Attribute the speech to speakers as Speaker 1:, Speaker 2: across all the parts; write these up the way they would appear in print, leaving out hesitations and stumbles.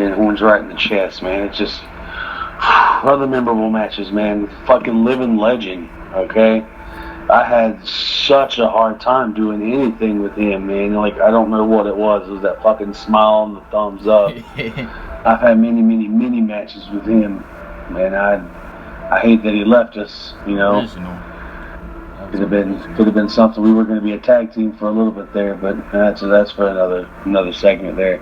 Speaker 1: and horns right in the chest, man. It's just other memorable matches, man. Fucking living legend, okay? I had such a hard time doing anything with him, man. Like, I don't know what it was. It was that fucking smile and the thumbs up. I've had many matches with him, man. I hate that he left us, you know. Could have been something. We were going to be a tag team for a little bit there, but that's for another segment there.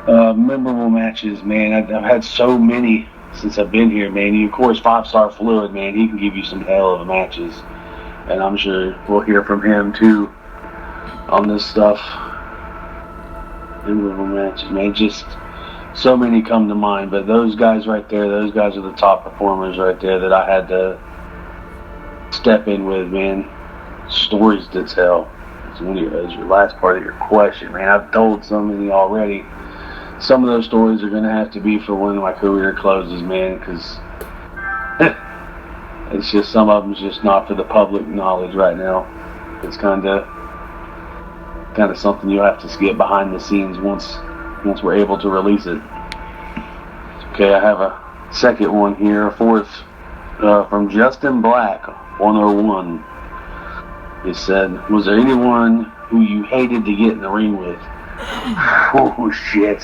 Speaker 1: Memorable matches, man. I've had so many since I've been here, man. Of course, 5-Star Fluid, man. He can give you some hell of matches, and I'm sure we'll hear from him too on this stuff. Memorable matches, man. Just so many come to mind, but those guys right there, those guys are the top performers right there that I had to step in with, man. Stories to tell. That's your last part of your question, man. I've told so many already. Some of those stories are going to have to be for when my career closes, man, because it's just, some of them's just not for the public knowledge right now. It's kind of something you'll have to get behind the scenes once we're able to release it. Okay, I have a second one here, a fourth, from Justin Black, 101. He said, was there anyone who you hated to get in the ring with? Oh, shit.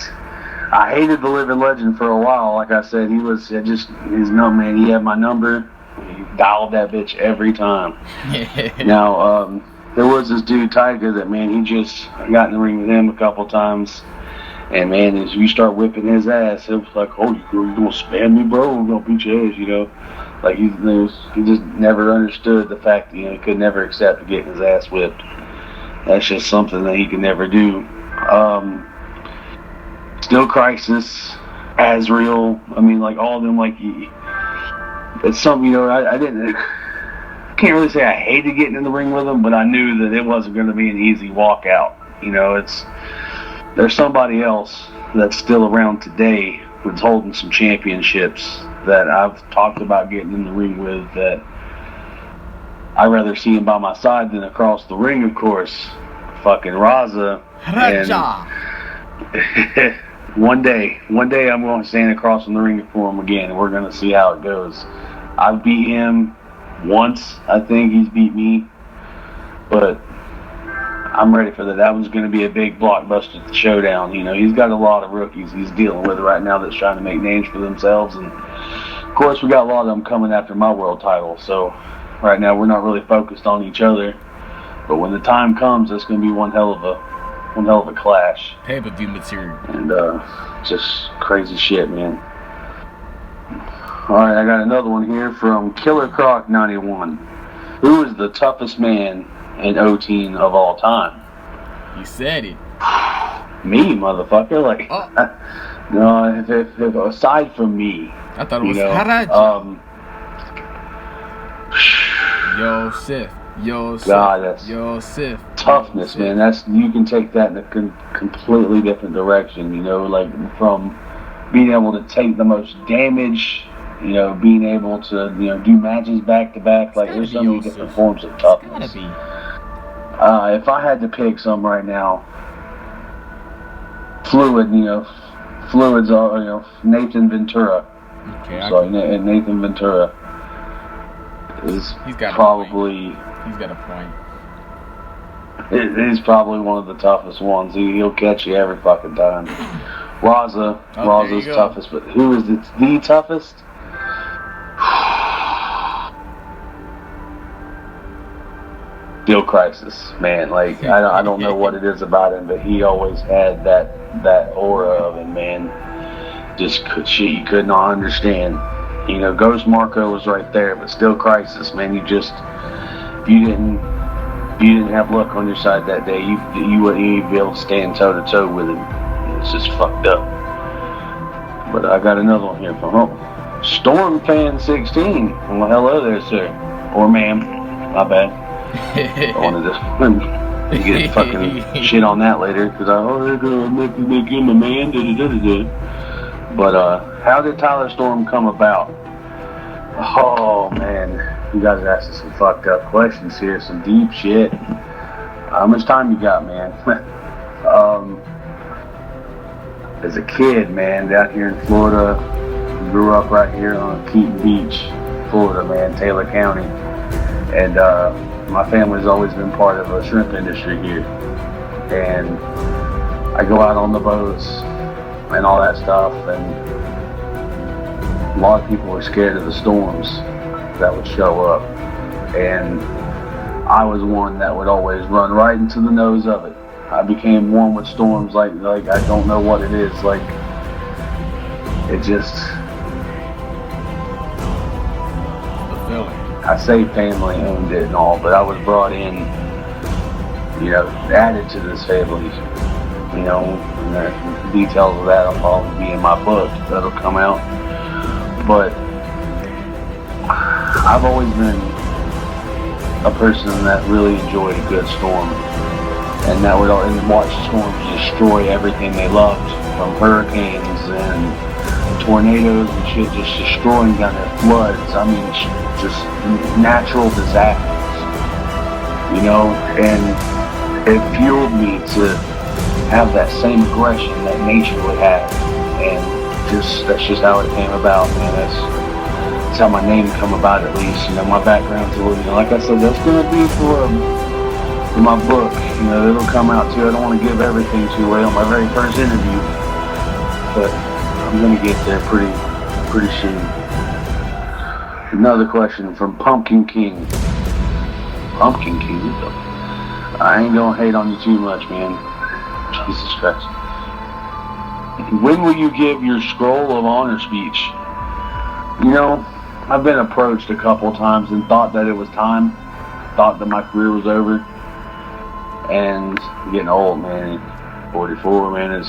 Speaker 1: I hated the living legend for a while. Like I said, he's no, man. He had my number. He dialed that bitch every time. Now, there was this dude, Tiger, that, man, I got in the ring with him a couple times. And, man, as you start whipping his ass, it was like, oh, you gonna spam me, bro? I'm gonna beat your ass, you know? Like, he just never understood the fact that, he could never accept getting his ass whipped. That's just something that he could never do. Still Crisis, Azrael, I mean, like, all of them, like, it's something, I can't really say I hated getting in the ring with them, but I knew that it wasn't going to be an easy walkout. There's somebody else that's still around today who's holding some championships that I've talked about getting in the ring with, that I'd rather see him by my side than across the ring, of course. Fucking Raza. And one day I'm going to stand across from the ring for him again, and we're going to see how it goes. I've beat him once. I think he's beat me, but I'm ready for that. That one's going to be a big blockbuster showdown. He's got a lot of rookies he's dealing with right now that's trying to make names for themselves, and of course we got a lot of them coming after my world title. So right now we're not really focused on each other, but when the time comes, it's going to be one hell of a clash.
Speaker 2: Pay-per-view material.
Speaker 1: And just crazy shit, man. Alright, I got another one here from Killer Croc 91. Who is the toughest man in O-T of all time?
Speaker 2: You said it.
Speaker 1: Me, motherfucker. Like, no, if aside from me,
Speaker 2: I thought it was Haraji. Yosef.
Speaker 1: Toughness, man. You can take that in a completely different direction. Like from being able to take the most damage, being able to do matches back to back. Like, there's so many different forms of toughness. If I had to pick some right now, Fluid's Nathan Ventura. Okay, Nathan Ventura is probably.
Speaker 2: He's got a point.
Speaker 1: He's probably one of the toughest ones. He'll catch you every fucking time. Raza's toughest, but who is the toughest? Still Crisis, man. Like, I don't know what it is about him, but he always had that aura of him, man. Just shit you could not understand. Ghost Marco was right there, but Still Crisis, man. If you didn't have luck on your side that day, you wouldn't even be able to stand toe to toe with him. It's just fucked up. But I got another one here from Storm Fan 16. Well, hello there, sir, or ma'am. My bad. I wanted to get fucking shit on that later because they're gonna make him a man. But how did Tyler Storm come about? Oh man, you guys are asking some fucked up questions here, some deep shit. How much time you got, man? as a kid, man, down here in Florida. Grew up right here on Keaton Beach, Florida, man, Taylor County. And my family's always been part of a shrimp industry here. And I go out on the boats and all that stuff, and a lot of people were scared of the storms that would show up. And I was one that would always run right into the nose of it. I became one with storms like I don't know what it is. Like, it just,
Speaker 2: the feeling.
Speaker 1: I say family owned it and all, but I was brought in, you know, added to this family, you know, and the details of that will probably be in my book that'll come out. But I've always been a person that really enjoyed a good storm, and that would watch storms destroy everything they loved, from hurricanes and tornadoes and shit, just destroying down there, floods. I mean, just natural disasters, you know. And it fueled me to have that same aggression that nature would have, and that's just how it came about, man. That's how my name come about, at least. You know, my background's a little, you know, like I said, that's gonna be for in my book. You know, it'll come out too. I don't want to give everything too away on my very first interview, but I'm gonna get there pretty soon. Another question from Pumpkin King. Pumpkin King? I ain't gonna hate on you too much, man. Jesus Christ. When will you give your Scroll of Honor speech? You know, I've been approached a couple of times and thought that it was time. Thought that my career was over. And I'm getting old, man. 44, man, is